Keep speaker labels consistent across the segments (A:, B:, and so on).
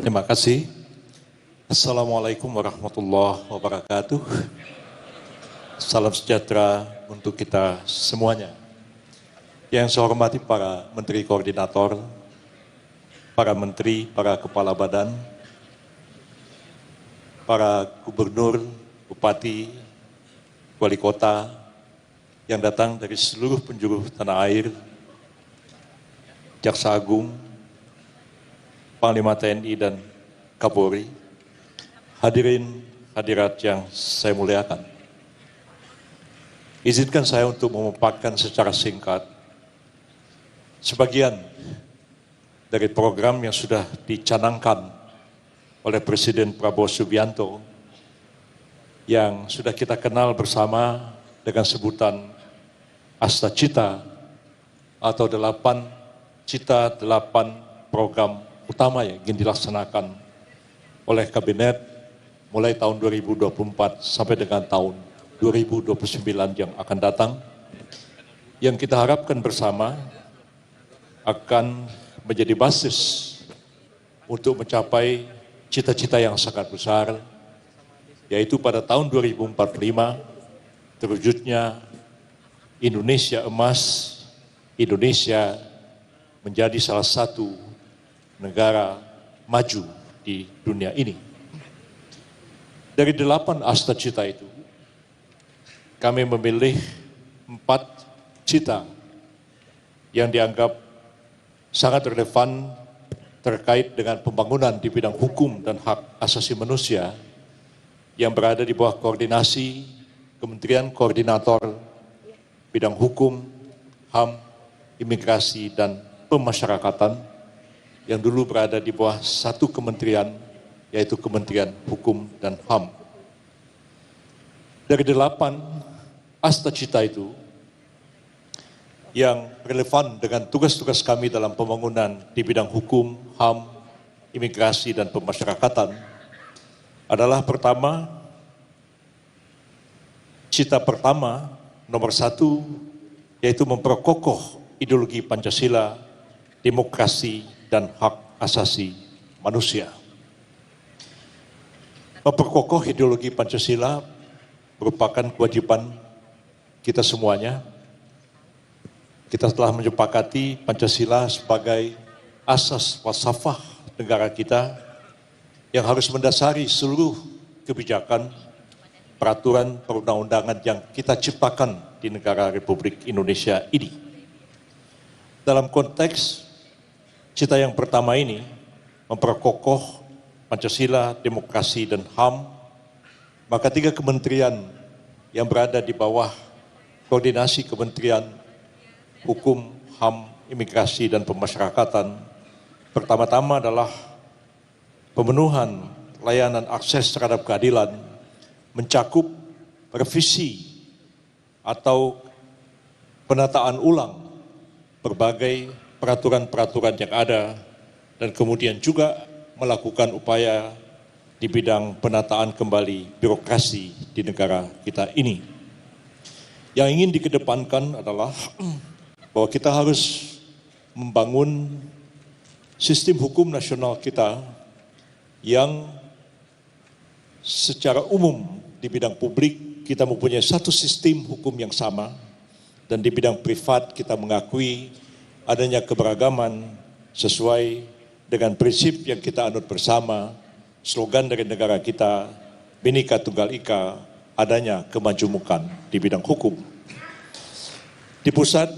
A: Terima kasih. Assalamualaikum warahmatullahi wabarakatuh. Salam sejahtera untuk kita semuanya. Yang saya hormati para menteri koordinator, para menteri, para kepala badan, para gubernur, bupati, wali kota yang datang dari seluruh penjuru tanah air, Jaksa Agung, Panglima TNI dan Kapolri, hadirin hadirat yang saya muliakan. Izinkan saya untuk memaparkan secara singkat sebagian dari program yang sudah dicanangkan oleh Presiden Prabowo Subianto yang sudah kita kenal bersama dengan sebutan Asta Cita atau 8 Cita 8 program utama yang ingin dilaksanakan oleh Kabinet mulai tahun 2024 sampai dengan tahun 2029 yang akan datang, yang kita harapkan bersama akan menjadi basis untuk mencapai cita-cita yang sangat besar, yaitu pada tahun 2045 terwujudnya Indonesia emas, Indonesia menjadi salah satu negara maju di dunia ini. Dari 8 asta cita itu, kami memilih 4 cita yang dianggap sangat relevan terkait dengan pembangunan di bidang hukum dan hak asasi manusia yang berada di bawah koordinasi Kementerian Koordinator Bidang Hukum, HAM, Imigrasi, dan Pemasyarakatan yang dulu berada di bawah satu kementerian, yaitu Kementerian Hukum dan HAM. Dari 8 asta cita itu, yang relevan dengan tugas-tugas kami dalam pembangunan di bidang hukum, HAM, imigrasi, dan pemasyarakatan adalah pertama, cita pertama nomor 1, yaitu memperkokoh ideologi Pancasila, demokrasi, dan hak asasi manusia. Memperkokoh ideologi Pancasila merupakan kewajiban kita semuanya. Kita telah menyepakati Pancasila sebagai asas falsafah negara kita yang harus mendasari seluruh kebijakan, peraturan perundang-undangan yang kita ciptakan di negara Republik Indonesia ini. Dalam konteks cita yang pertama ini, memperkokoh Pancasila, demokrasi, dan HAM, maka 3 kementerian yang berada di bawah koordinasi Kementerian Hukum, HAM, Imigrasi, dan Pemasyarakatan, pertama-tama adalah pemenuhan layanan akses terhadap keadilan, mencakup revisi atau penataan ulang berbagai peraturan-peraturan yang ada, dan kemudian juga melakukan upaya di bidang penataan kembali birokrasi di negara kita ini. Yang ingin dikedepankan adalah bahwa kita harus membangun sistem hukum nasional kita yang secara umum di bidang publik kita mempunyai satu sistem hukum yang sama, dan di bidang privat kita mengakui adanya keberagaman sesuai dengan prinsip yang kita anut bersama, slogan dari negara kita, Bhinneka Tunggal Ika, adanya kemajemukan di bidang hukum. Di pusat,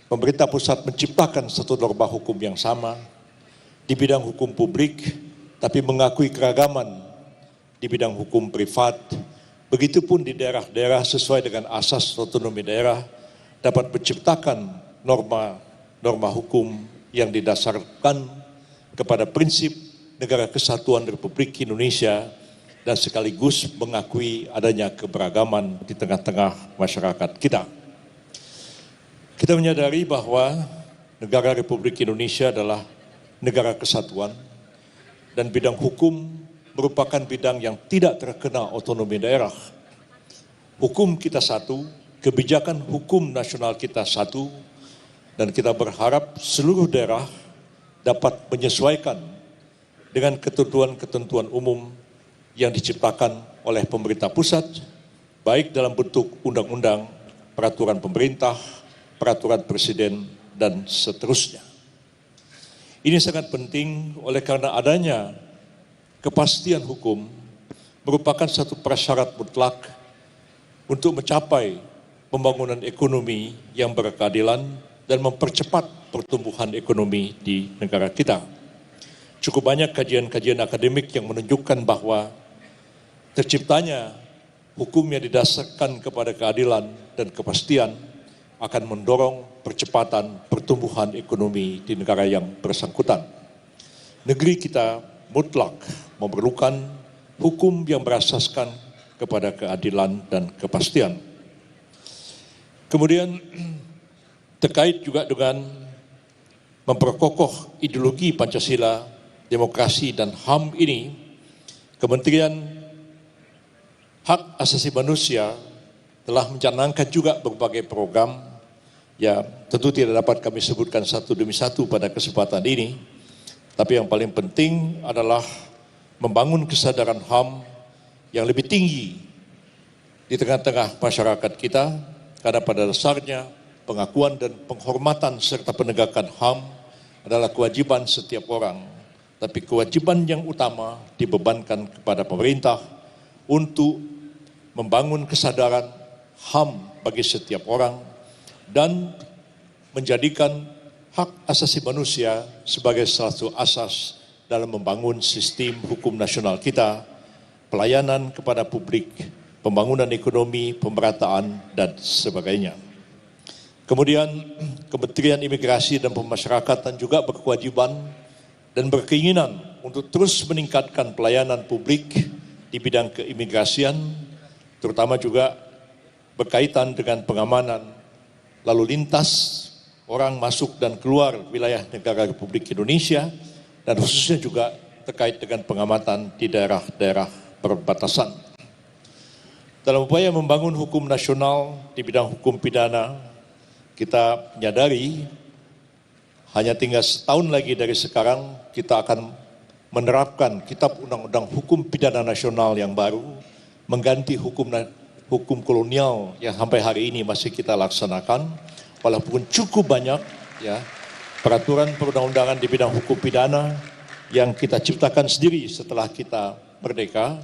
A: pemerintah pusat menciptakan satu norma hukum yang sama di bidang hukum publik, tapi mengakui keragaman di bidang hukum privat. Begitupun di daerah-daerah sesuai dengan asas otonomi daerah dapat menciptakan norma hukum yang didasarkan kepada prinsip negara kesatuan Republik Indonesia dan sekaligus mengakui adanya keberagaman di tengah-tengah masyarakat kita. Kita menyadari bahwa negara Republik Indonesia adalah negara kesatuan dan bidang hukum merupakan bidang yang tidak terkena otonomi daerah. Hukum kita satu, kebijakan hukum nasional kita satu, dan kita berharap seluruh daerah dapat menyesuaikan dengan ketentuan-ketentuan umum yang diciptakan oleh pemerintah pusat, baik dalam bentuk undang-undang, peraturan pemerintah, peraturan presiden, dan seterusnya. Ini sangat penting oleh karena adanya kepastian hukum merupakan satu prasyarat mutlak untuk mencapai pembangunan ekonomi yang berkeadilan dan mempercepat pertumbuhan ekonomi di negara kita. Cukup banyak kajian-kajian akademik yang menunjukkan bahwa terciptanya hukum yang didasarkan kepada keadilan dan kepastian akan mendorong percepatan pertumbuhan ekonomi di negara yang bersangkutan. Negeri kita mutlak memerlukan hukum yang berasaskan kepada keadilan dan kepastian. Kemudian terkait juga dengan memperkokoh ideologi Pancasila, demokrasi dan HAM ini, Kementerian Hak Asasi Manusia telah mencanangkan juga berbagai program, ya tentu tidak dapat kami sebutkan satu demi satu pada kesempatan ini, tapi yang paling penting adalah membangun kesadaran HAM yang lebih tinggi di tengah-tengah masyarakat kita, karena pada dasarnya pengakuan dan penghormatan serta penegakan HAM adalah kewajiban setiap orang, tapi kewajiban yang utama dibebankan kepada pemerintah untuk membangun kesadaran HAM bagi setiap orang dan menjadikan hak asasi manusia sebagai salah satu asas dalam membangun sistem hukum nasional kita, pelayanan kepada publik, pembangunan ekonomi, pemerataan, dan sebagainya. Kemudian Kementerian Imigrasi dan Pemasyarakatan juga berkewajiban dan berkeinginan untuk terus meningkatkan pelayanan publik di bidang keimigrasian, terutama juga berkaitan dengan pengamanan lalu lintas orang masuk dan keluar wilayah negara Republik Indonesia, dan khususnya juga terkait dengan pengamatan di daerah-daerah perbatasan. Dalam upaya membangun hukum nasional di bidang hukum pidana, kita menyadari hanya tinggal setahun lagi dari sekarang kita akan menerapkan Kitab Undang-Undang Hukum Pidana Nasional yang baru, mengganti hukum kolonial yang sampai hari ini masih kita laksanakan, walaupun cukup banyak ya peraturan perundang-undangan di bidang hukum pidana yang kita ciptakan sendiri setelah kita merdeka,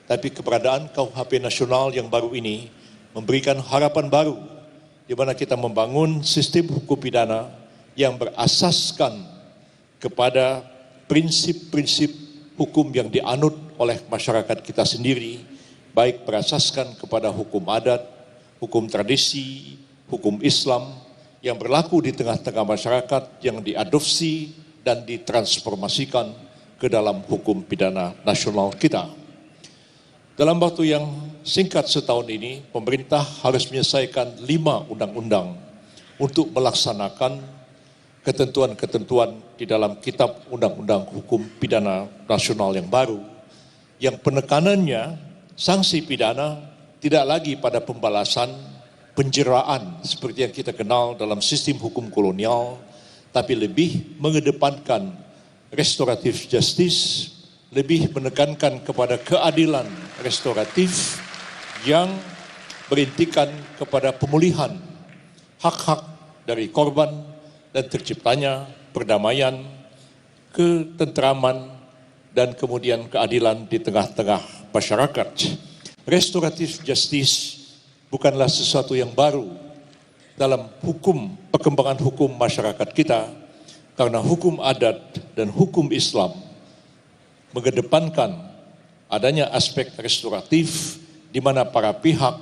A: tapi keberadaan KUHP nasional yang baru ini memberikan harapan baru di mana kita membangun sistem hukum pidana yang berasaskan kepada prinsip-prinsip hukum yang dianut oleh masyarakat kita sendiri, baik berasaskan kepada hukum adat, hukum tradisi, hukum Islam yang berlaku di tengah-tengah masyarakat yang diadopsi dan ditransformasikan ke dalam hukum pidana nasional kita. Dalam waktu yang singkat setahun ini, pemerintah harus menyelesaikan 5 undang-undang untuk melaksanakan ketentuan-ketentuan di dalam Kitab Undang-Undang Hukum Pidana Nasional yang baru, yang penekanannya sanksi pidana tidak lagi pada pembalasan, penjeraan seperti yang kita kenal dalam sistem hukum kolonial, tapi lebih mengedepankan restoratif justice, lebih menekankan kepada keadilan restoratif yang berintikan kepada pemulihan hak-hak dari korban dan terciptanya perdamaian, ketentraman, dan kemudian keadilan di tengah-tengah masyarakat. Restoratif justice bukanlah sesuatu yang baru dalam hukum, perkembangan hukum masyarakat kita, karena hukum adat dan hukum Islam mengedepankan adanya aspek restoratif di mana para pihak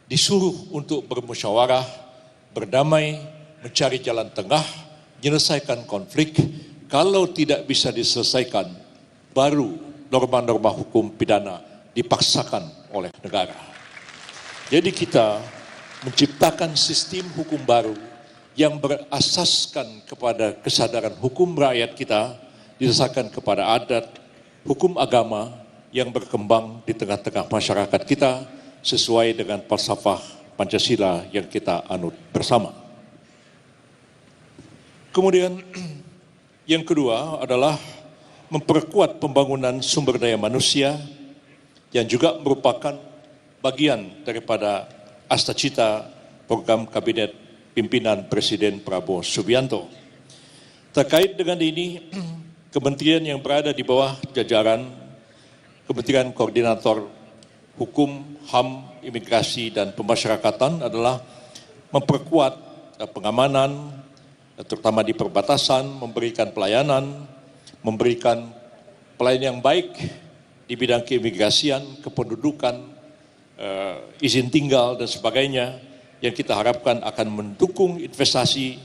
A: disuruh untuk bermusyawarah, berdamai, mencari jalan tengah, menyelesaikan konflik. Kalau tidak bisa diselesaikan, baru norma-norma hukum pidana dipaksakan oleh negara. Jadi kita menciptakan sistem hukum baru yang berasaskan kepada kesadaran hukum rakyat kita, didasarkan kepada adat, hukum agama yang berkembang di tengah-tengah masyarakat kita sesuai dengan falsafah Pancasila yang kita anut bersama. Kemudian yang kedua adalah memperkuat pembangunan sumber daya manusia yang juga merupakan bagian daripada astacita program Kabinet Pimpinan Presiden Prabowo Subianto. Terkait dengan ini, kementerian yang berada di bawah jajaran Kementerian Koordinator Hukum, HAM, Imigrasi, dan Pemasyarakatan adalah memperkuat pengamanan, terutama di perbatasan, memberikan pelayanan yang baik di bidang keimigrasian, kependudukan, izin tinggal, dan sebagainya, yang kita harapkan akan mendukung investasi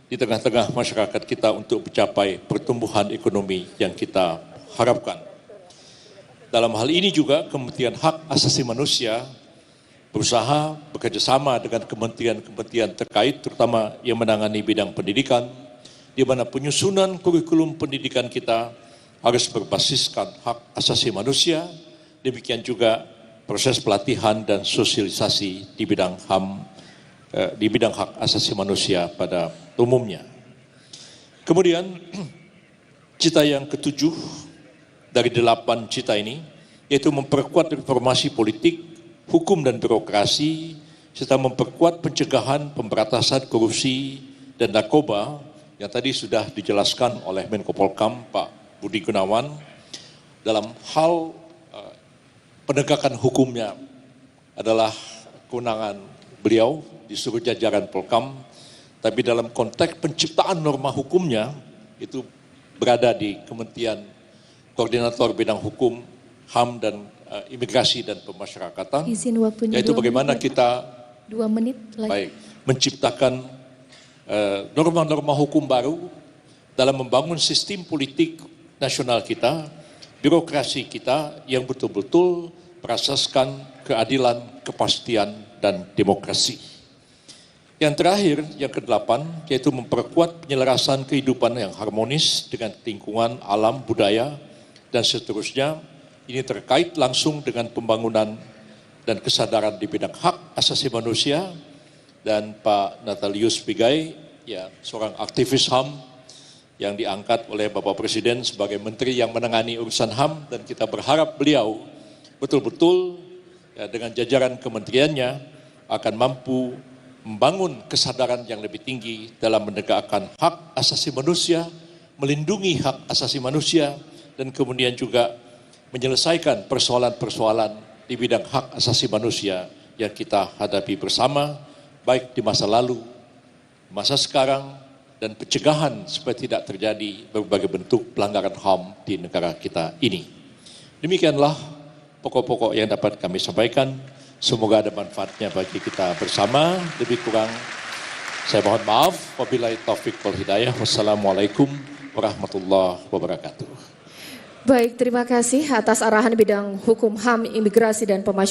A: di tengah-tengah masyarakat kita untuk mencapai pertumbuhan ekonomi yang kita harapkan. Dalam hal ini juga Kementerian Hak Asasi Manusia berusaha bekerjasama dengan kementerian-kementerian terkait, terutama yang menangani bidang pendidikan, di mana penyusunan kurikulum pendidikan kita harus berbasiskan hak asasi manusia, demikian juga proses pelatihan dan sosialisasi di bidang HAM, di bidang hak asasi manusia pada umumnya. Kemudian cita yang ketujuh dari 8 cita ini, yaitu memperkuat reformasi politik, hukum dan birokrasi, serta memperkuat pencegahan, pemberantasan korupsi dan narkoba yang tadi sudah dijelaskan oleh Menko Polhukam Pak Budi Gunawan. Dalam hal penegakan hukumnya adalah kewenangan beliau di seluruh jajaran Polhukam, tapi dalam konteks penciptaan norma hukumnya itu berada di Kementerian Koordinator Bidang Hukum, HAM, dan Imigrasi dan Pemasyarakatan.
B: Izin waktunya
A: yaitu bagaimana kita
B: 2 menit lagi.
A: Baik, menciptakan norma-norma hukum baru dalam membangun sistem politik nasional kita, birokrasi kita yang betul-betul berasaskan keadilan, kepastian, dan demokrasi. Yang terakhir, yang ke-8, yaitu memperkuat penyelarasan kehidupan yang harmonis dengan lingkungan, alam, budaya, dan seterusnya. Ini terkait langsung dengan pembangunan dan kesadaran di bidang hak asasi manusia. Dan Pak Natalius Pigai, ya, seorang aktivis HAM yang diangkat oleh Bapak Presiden sebagai menteri yang menangani urusan HAM, dan kita berharap beliau betul-betul ya, dengan jajaran kementeriannya akan mampu membangun kesadaran yang lebih tinggi dalam menegakkan hak asasi manusia, melindungi hak asasi manusia, dan kemudian juga menyelesaikan persoalan-persoalan di bidang hak asasi manusia yang kita hadapi bersama, baik di masa lalu, masa sekarang, dan pencegahan supaya tidak terjadi berbagai bentuk pelanggaran HAM di negara kita ini. Demikianlah pokok-pokok yang dapat kami sampaikan. Semoga ada manfaatnya bagi kita bersama. Lebih kurang saya mohon maaf. Wabillahi taufiq wal hidayah. Wassalamualaikum warahmatullahi wabarakatuh.
B: Baik, terima kasih atas arahan bidang hukum, HAM, imigrasi, dan pemasyarakatan.